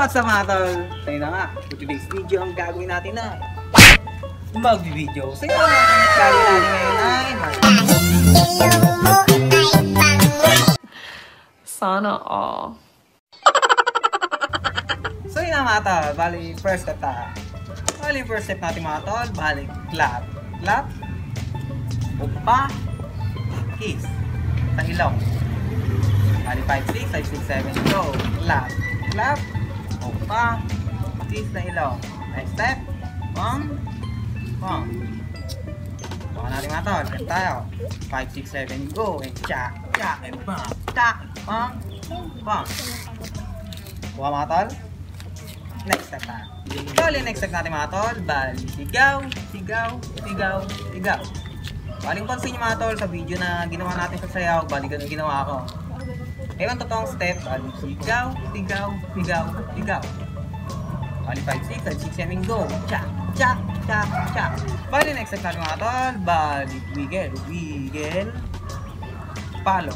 What's up mga tol? Tayo na nga, for today's video ang gagawin natin na mag-video. So yung gagawin natin ngayon ay sana all. So yun na mga tol, bali first step tayo. Bali first step natin mga tol, bali clap. Clap, upa, kiss, sa ilong. Bali 5, 6, 5, 6, 7, go. Clap, clap, upa, kiss na ilong. Next step, bang, bang. Baka natin mga tol, step tayo. 5, 6, 7, go. And cha, cha, and bang, cha, bang, bang. Buka mga tol. Next step tayo. Bali, next step natin mga tol, bali sigaw, sigaw, sigaw, sigaw. Baling pansin nyo mga tol sa video na ginawa natin sa sayaw, bali ganun ginawa ko. Ngayon totoong step, bali sigaw, sigaw, sigaw, sigaw. Bali 5, 6, 5, 6, 7, go. Cha, cha, cha, cha. Bali next step natin mga tol, bali wiggle, wiggle, palo.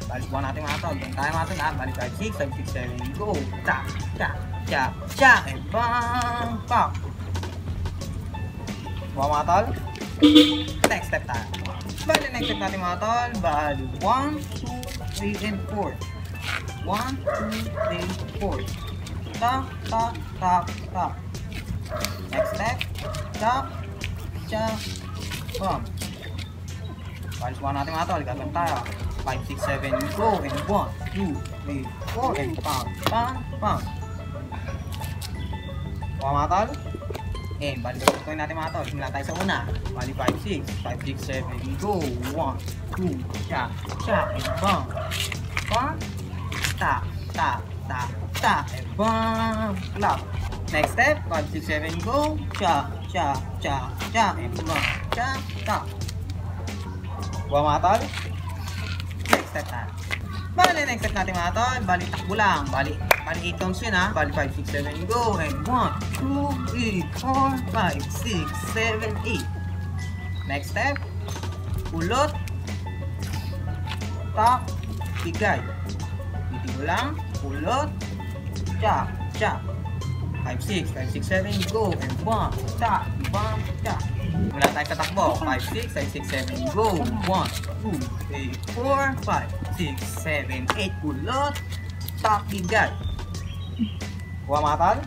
Bali buwan natin mga tol, doon tayo mga tol ha. Bali 5, 6, 5, 6, 7, go. Cha, cha, cha, cha, and bang, pop. Buwan mga tol. Next step tayo. Bali next step natin mga tol, bali 1, 2, 3, and 4. 1, 2, 3, 4. Tap, tap, tap, tap. Next step, tap, cha, bang. Bali buwan natin mga tol, gagawin tayo. 5, 6, 7, go, and 1, 2, 3, 4, and pang, pang, pang. Buka mga tol. Eh, bali gagawin natin mga tol. Simula tayo sa una. Bali 5, 6, 7, go, 1, 2, cha, cha, and bang, pang, ta, ta, ta, ta, and bang, clap. Next step, 5, 6, 7, go, cha, cha, cha, cha, and bang, cha, ta. Buka mga tol. Next step na. Bali, next step natin mga tol. Bali, takbo lang. Bali 8 counts yun ha. Bali, 5, 6, 7, go. And 1, 2, 3, 4, 5, 6, 7, 8. Next step. Ulot. Tap. Bigay. Bitin mo lang. Ulot. Cha. Cha. 5, 6, 5, 6, 7, go. And 1, tap. Bam. Cha. Wala tayong tatakbo. 5, 6, 5, 6, 7, go. 1, 2, 3, 4, 5, 6, 7, 8. Ulot. Tap, bigay. Buka mga tol.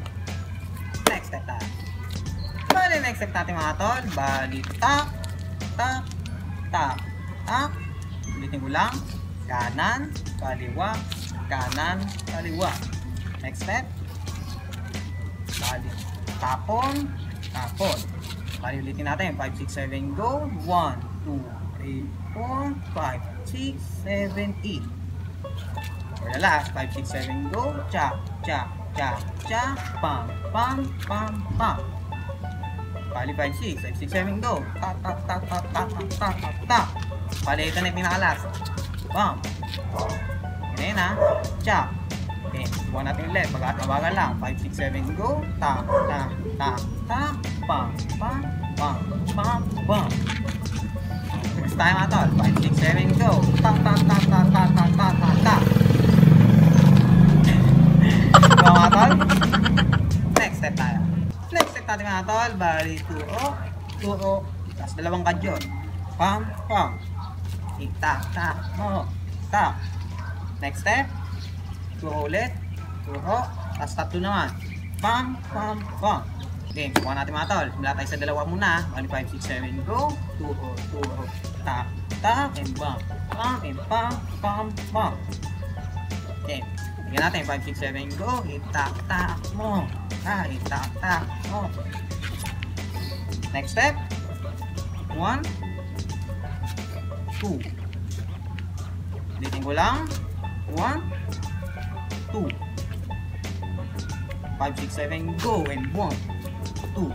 Next step tayo. Bali, next step natin mga tol. Bali, tap, tap, tap, tap. Ulitin ko lang. Kanan, kaliwa, kanan, kaliwa. Next step. Bali, tapon, tapon. Bali, ulitin natin. 5, 6, 7, go. 1, 2, 3, 4, 5, 6, 7, 8. For the last, 5, 6, 7, go. Cha, cha, cha, cha. Pam, pam, pam, pam. Bali, 5, 6, 5, 6, 7, go. Ta, ta, ta, ta, ta, ta, ta, ta, ta. Bali, ito na yung pinakalas. Pam. Yan na. Cha. Okay, buwan natin yung left. Bagal lang. 5, 6, 7, go. Ta, ta, ta, ta. Pam, pam, pam, pam, pam. Next time mga tol. 5, 6, 7, go. Ta, ta, ta, ta, ta, ta, ta, ta, ta. Diba mga tol? Next step tayo. Next step natin mga tol. Bali, 2-o, 2-o. Tapos dalawang kadyon. Pam, pam. Ta, ta, o, ta. Next step. 2-o ulit. 2-o. Tapos tatlo naman. Pam, pam, pam. Okay, buka natin mga tol. Simula tayo sa dalawa muna. Bali 5, 6, 7, go. 2-o, 2-o. Ta, ta, and bam. Pam, and pam, pam, pam. Okay. Tingnan natin. 5, 6, 7, go. Itak, tak, mo. Ha, itak, tak, mo. Next step. 1, 2. Ulitin ko lang. 1, 2. 5, 6, 7, go. And 1, 2.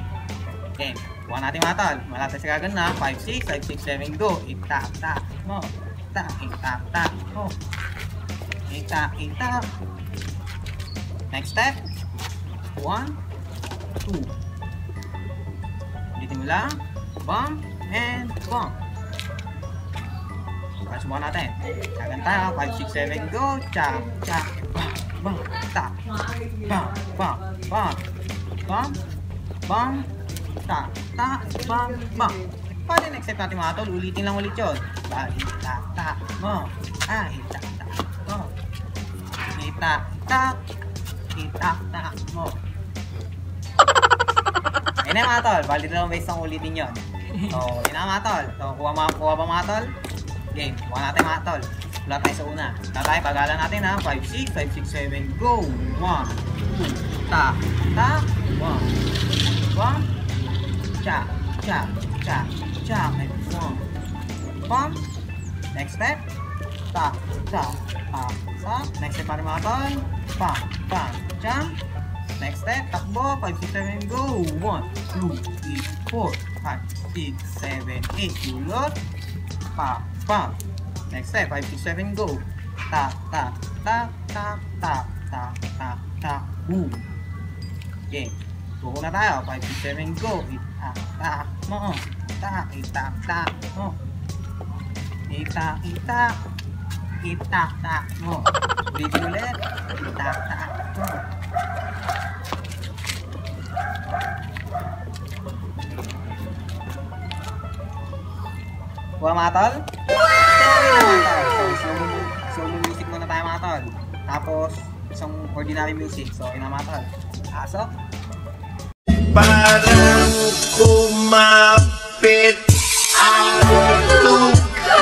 Okay. Buka natin mga tol. Malapit sa gagan na. 5, 6, 5, 6, 7, go. Itak, tak, mo. Itak, itak, tak, mo. Itak, itak. Next step. 1, 2. Ulitin mo lang. Bump and bump. Subukan natin. Gagan tayo. 5, 6, 7, go. Cha, cha, bump. bang, tak, bang, bang, bang, bang, bang, tak, tak, bang, bang. Pwede next step natin mga tol, ulitin lang ulit yun. Itak, tak, mo. Itak, tak, mo. Itak, tak, itak, tak, mo. Ayun na mga tol, balik lang base ng ulitin yun. So, yun na mga tol. So, kuha ba mga tol? Game, kuha natin mga tol. Wala tayo sa una. Wala tayo, pag-alan natin ha. 5, 6, 5, 6, 7, go! 1, 2, ta, ta, 1, 1, cha, cha, cha, cha, and 1, pump. Next step, ta, ta, ta, ta. Next step pa rin mga tol. Pump, pump, jump. Next step, takbo, 5, 6, 7, go! 1, 2, 3, 4, 5, 6, 7, 8, ulot. Pa, pump. Next step, 5, 6, 7, go! Ta, ta, ta, ta, ta, ta, ta, ta, boom! Okay, tuko na tayo, 5, 6, 7, go! Itak, tak, mo! Itak, itak, tak, mo! Itak, itak, itak, tak, mo! Ulitin ulit, itak, tak, mo! Kuha mga tol? So, music muna tayo mga tol. Tapos, isang ordinary music. So, yun na mga tol. Asok. Parang kumapit ang tuko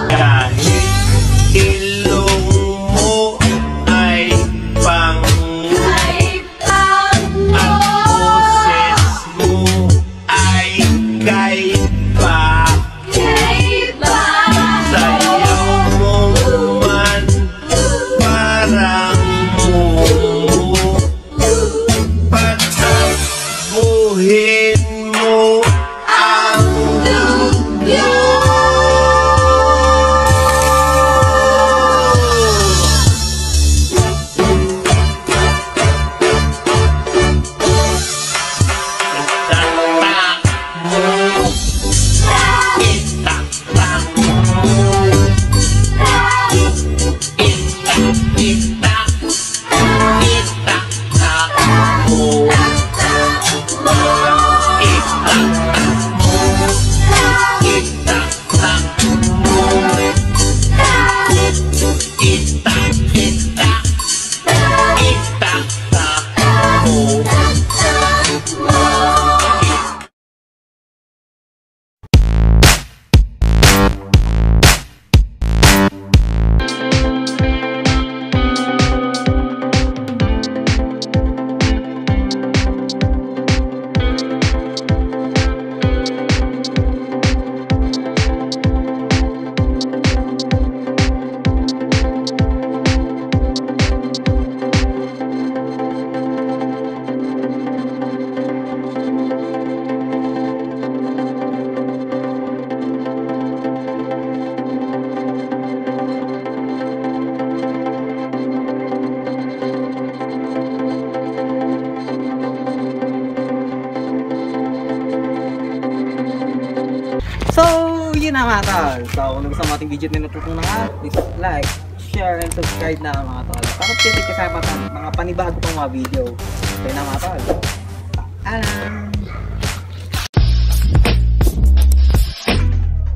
kahit ilong mo ay pang at boses mo ay kaiba. Sayaw mo man parang mumu. Patakbuhin mo ang dugo. So, yun na mga tol. So, kung gusto mo ating video na natutunan ka, please like, share, and subscribe na mga tol. Para titik ka sa mga panibago pang mga video. So, yun na mga tol. Paalam!